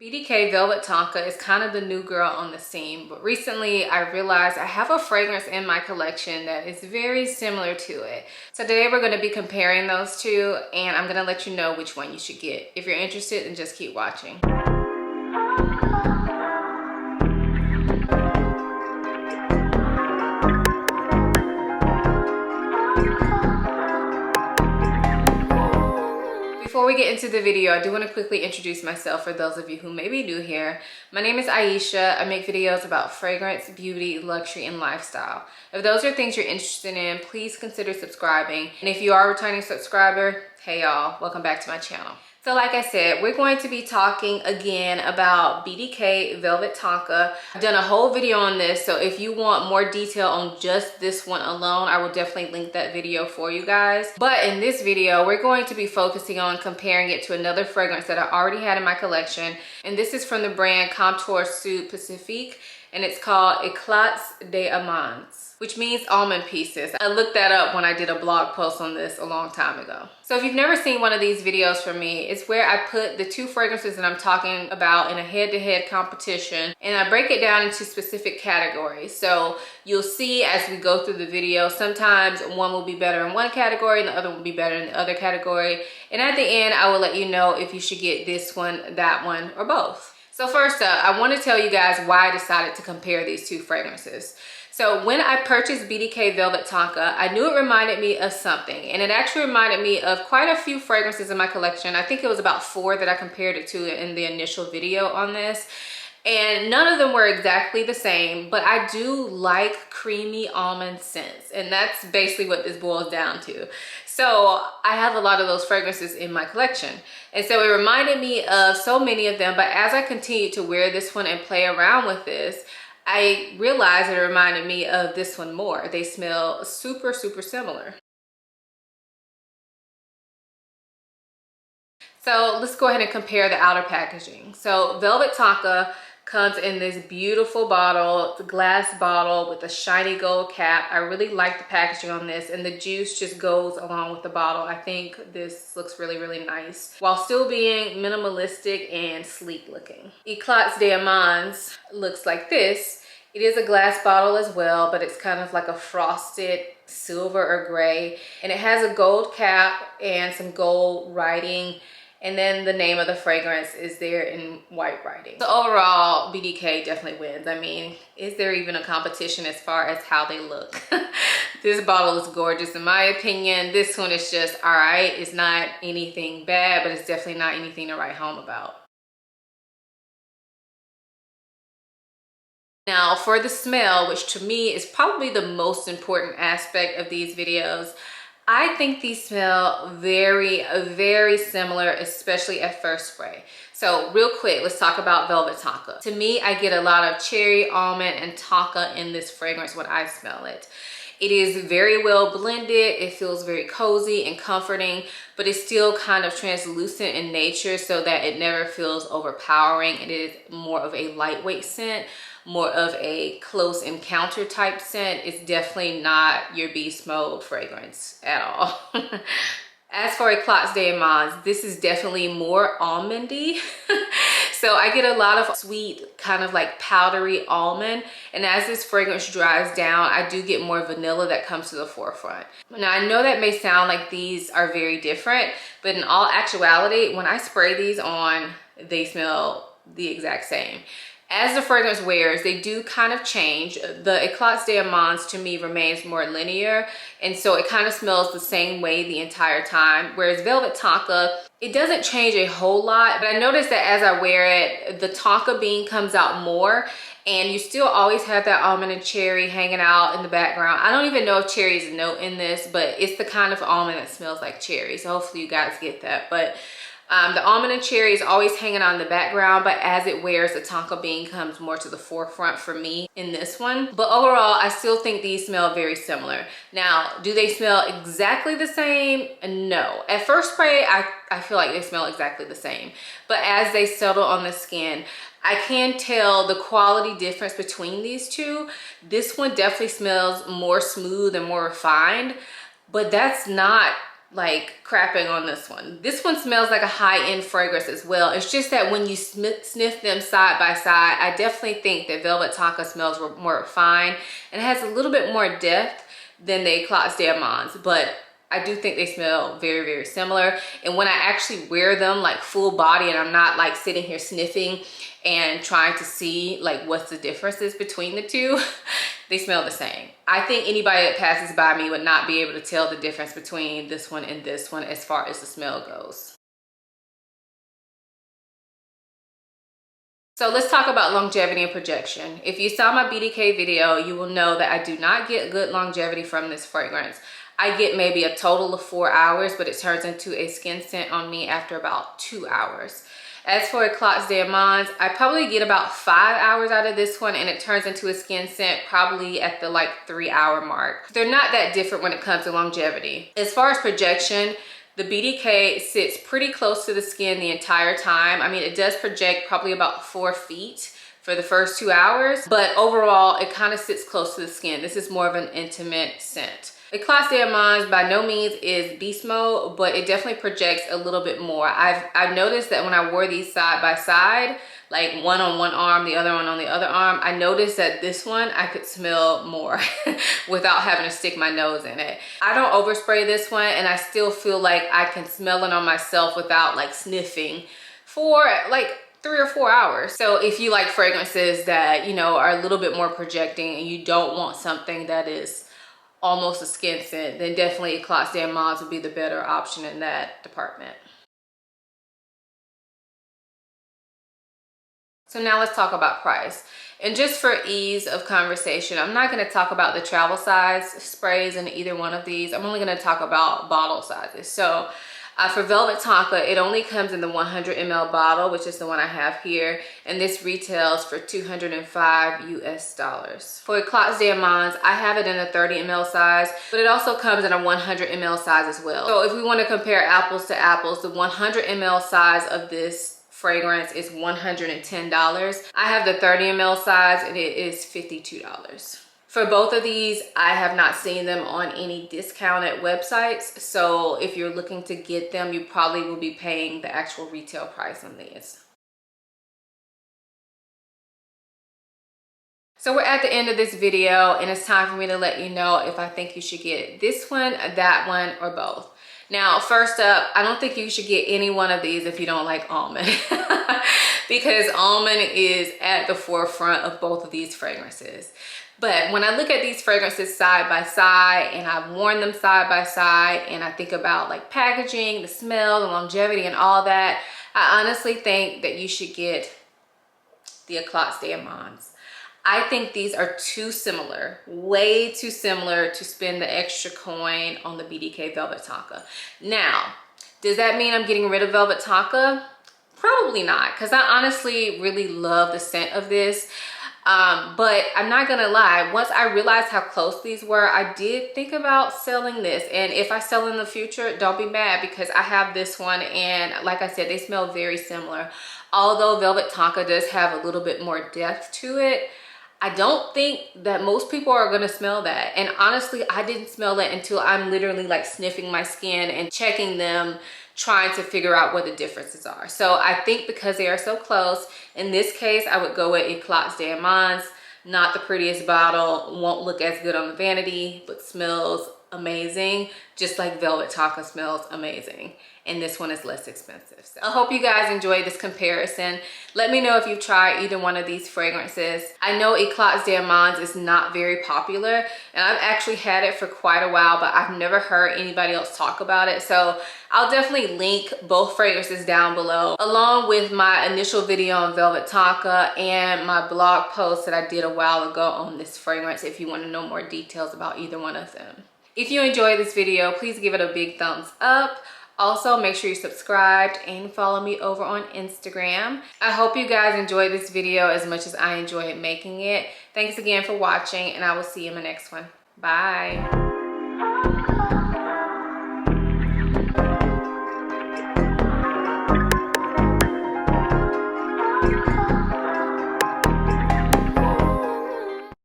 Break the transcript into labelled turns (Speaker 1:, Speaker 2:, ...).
Speaker 1: BDK Velvet Tonka is kind of the new girl on the scene, but recently I realized I have a fragrance in my collection that is very similar to it. So today we're going to be comparing those two, and I'm going to let you know which one you should get. If you're interested, then just keep watching. Before we get into the video, I do want to quickly introduce myself for those of you who may be new here. My name is Ayesha. I make videos about fragrance, beauty, luxury, and lifestyle. If those are things you're interested in, please consider subscribing. And if you are a returning subscriber, hey y'all, welcome back to my channel. So like I said, we're going to be talking again about BDK Velvet Tonka. I've done a whole video on this, so if you want more detail on just this one alone, I will definitely link that video for you guys. But in this video, we're going to be focusing on comparing it to another fragrance that I already had in my collection. And this is from the brand Comptoir Pacifique, and it's called Eclats d'Amandes, which means almond pieces. I looked that up when I did a blog post on this a long time ago. So if you've never seen one of these videos from me, it's where I put the two fragrances that I'm talking about in a head-to-head competition, and I break it down into specific categories. So you'll see as we go through the video, sometimes one will be better in one category and the other will be better in the other category. And at the end, I will let you know if you should get this one, that one, or both. So first up, I want to tell you guys why I decided to compare these two fragrances. So when I purchased BDK Velvet Tonka, I knew it reminded me of something, and it actually reminded me of quite a few fragrances in my collection. I think it was about 4 that I compared it to in the initial video on this. And none of them were exactly the same, but I do like creamy almond scents, and that's basically what this boils down to. So I have a lot of those fragrances in my collection, and so it reminded me of so many of them. But as I continued to wear this one and play around with this, I realized it reminded me of this one more. They smell super, super similar. So let's go ahead and compare the outer packaging. So Velvet Tonka comes in this beautiful bottle. It's a glass bottle with a shiny gold cap. I really like the packaging on this, and the juice just goes along with the bottle. I think this looks really, really nice while still being minimalistic and sleek looking. Eclats d'Amandes looks like this. It is a glass bottle as well, but it's kind of like a frosted silver or gray, and it has a gold cap and some gold writing. And then the name of the fragrance is there in white writing. So overall, BDK definitely wins. I mean, is there even a competition as far as how they look? This bottle is gorgeous in my opinion. This one is just all right. It's not anything bad, but it's definitely not anything to write home about. Now for the smell, which to me is probably the most important aspect of these videos, I think these smell very, very similar, especially at first spray. So real quick, let's talk about Velvet Tonka. To me, I get a lot of cherry, almond, and tonka in this fragrance when I smell it. It is very well blended. It feels very cozy and comforting, but it's still kind of translucent in nature so that it never feels overpowering. It is more of a lightweight scent, more of a close encounter type scent. It's definitely not your beast mode fragrance at all. As for Eclats d'Amandes, this is definitely more almondy. So I get a lot of sweet, kind of like powdery almond. And as this fragrance dries down, I do get more vanilla that comes to the forefront. Now I know that may sound like these are very different, but in all actuality, when I spray these on, they smell the exact same. As the fragrance wears, they do kind of change. The Eclats d'Amandes to me remains more linear, and so it kind of smells the same way the entire time. Whereas Velvet Tonka, it doesn't change a whole lot, but I noticed that as I wear it, the tonka bean comes out more, and you still always have that almond and cherry hanging out in the background. I don't even know if cherry is a note in this, but it's the kind of almond that smells like cherry. So hopefully you guys get that. But the almond and cherry is always hanging out in the background, but as it wears, the tonka bean comes more to the forefront for me in this one. But overall, I still think these smell very similar. Now, do they smell exactly the same? No. At first spray, I feel like they smell exactly the same. But as they settle on the skin, I can tell the quality difference between these two. This one definitely smells more smooth and more refined, but that's not like crapping on this one. This one smells like a high-end fragrance as well. It's just that when you sniff them side by side, I definitely think that Velvet Tonka smells more refined and has a little bit more depth than the Eclats Diamonds, but I do think they smell very, very similar. And when I actually wear them like full body and I'm not like sitting here sniffing and trying to see like what's the differences between the two, they smell the same. I think anybody that passes by me would not be able to tell the difference between this one and this one as far as the smell goes. So let's talk about longevity and projection. If you saw my BDK video, you will know that I do not get good longevity from this fragrance. I get maybe a total of 4 hours, but it turns into a skin scent on me after about 2 hours. As for Eclats Diamonds, I probably get about 5 hours out of this one, and it turns into a skin scent probably at the like 3 hour mark. They're not that different when it comes to longevity. As far as projection, the BDK sits pretty close to the skin the entire time. I mean, it does project probably about 4 feet for the first 2 hours, but overall it kind of sits close to the skin. This is more of an intimate scent. Eclats Diamonds by no means is beast mode, but it definitely projects a little bit more. I've noticed that when I wore these side by side, like one on one arm, the other one on the other arm, I noticed that this one I could smell more without having to stick my nose in it. I don't overspray this one, and I still feel like I can smell it on myself without like sniffing for like 3 or 4 hours. So if you like fragrances that, you know, are a little bit more projecting and you don't want something that is almost a skin scent, then definitely Eclats Diamonds would be the better option in that department. So now let's talk about price. And just for ease of conversation, I'm not going to talk about the travel size sprays in either one of these. I'm only going to talk about bottle sizes. So for Velvet Tonka, it only comes in the 100 ml bottle, which is the one I have here, and this retails for $205 US. For Eclats Diamonds, I have it in a 30 ml size, but it also comes in a 100 ml size as well. So if we want to compare apples to apples, the 100 ml size of this fragrance is $110. I have the 30 ml size and it is $52. For both of these, I have not seen them on any discounted websites. So if you're looking to get them, you probably will be paying the actual retail price on these. So we're at the end of this video, and it's time for me to let you know if I think you should get this one, that one, or both. Now, first up, I don't think you should get any one of these if you don't like almond because almond is at the forefront of both of these fragrances. But when I look at these fragrances side by side, and I've worn them side by side, and I think about like packaging, the smell, the longevity, and all that, I honestly think that you should get the Eclats Diamonds. I think these are too similar, way too similar to spend the extra coin on the BDK Velvet Tonka. Now, does that mean I'm getting rid of Velvet Tonka? Probably not, because I honestly really love the scent of this. But I'm not gonna lie, once I realized how close these were, I did think about selling this. And if I sell in the future, don't be mad, because I have this one, and like I said, they smell very similar. Although Velvet Tonka does have a little bit more depth to it, I don't think that most people are gonna smell that. And honestly, I didn't smell that until I'm literally like sniffing my skin and checking them, trying to figure out what the differences are. So I think because they are so close, in this case, I would go with Eclats Diamonds. Not the prettiest bottle, won't look as good on the vanity, but smells amazing, just like Velvet Tonka smells amazing. And this one is less expensive. So I hope you guys enjoyed this comparison. Let me know if you've tried either one of these fragrances. I know Eclats Diamonds is not very popular, and I've actually had it for quite a while, but I've never heard anybody else talk about it. So I'll definitely link both fragrances down below, along with my initial video on Velvet Tonka and my blog post that I did a while ago on this fragrance, if you want to know more details about either one of them. If you enjoyed this video, please give it a big thumbs up. Also, make sure you subscribed and follow me over on Instagram. I hope you guys enjoyed this video as much as I enjoyed making it. Thanks again for watching, and I will see you in my next one. Bye.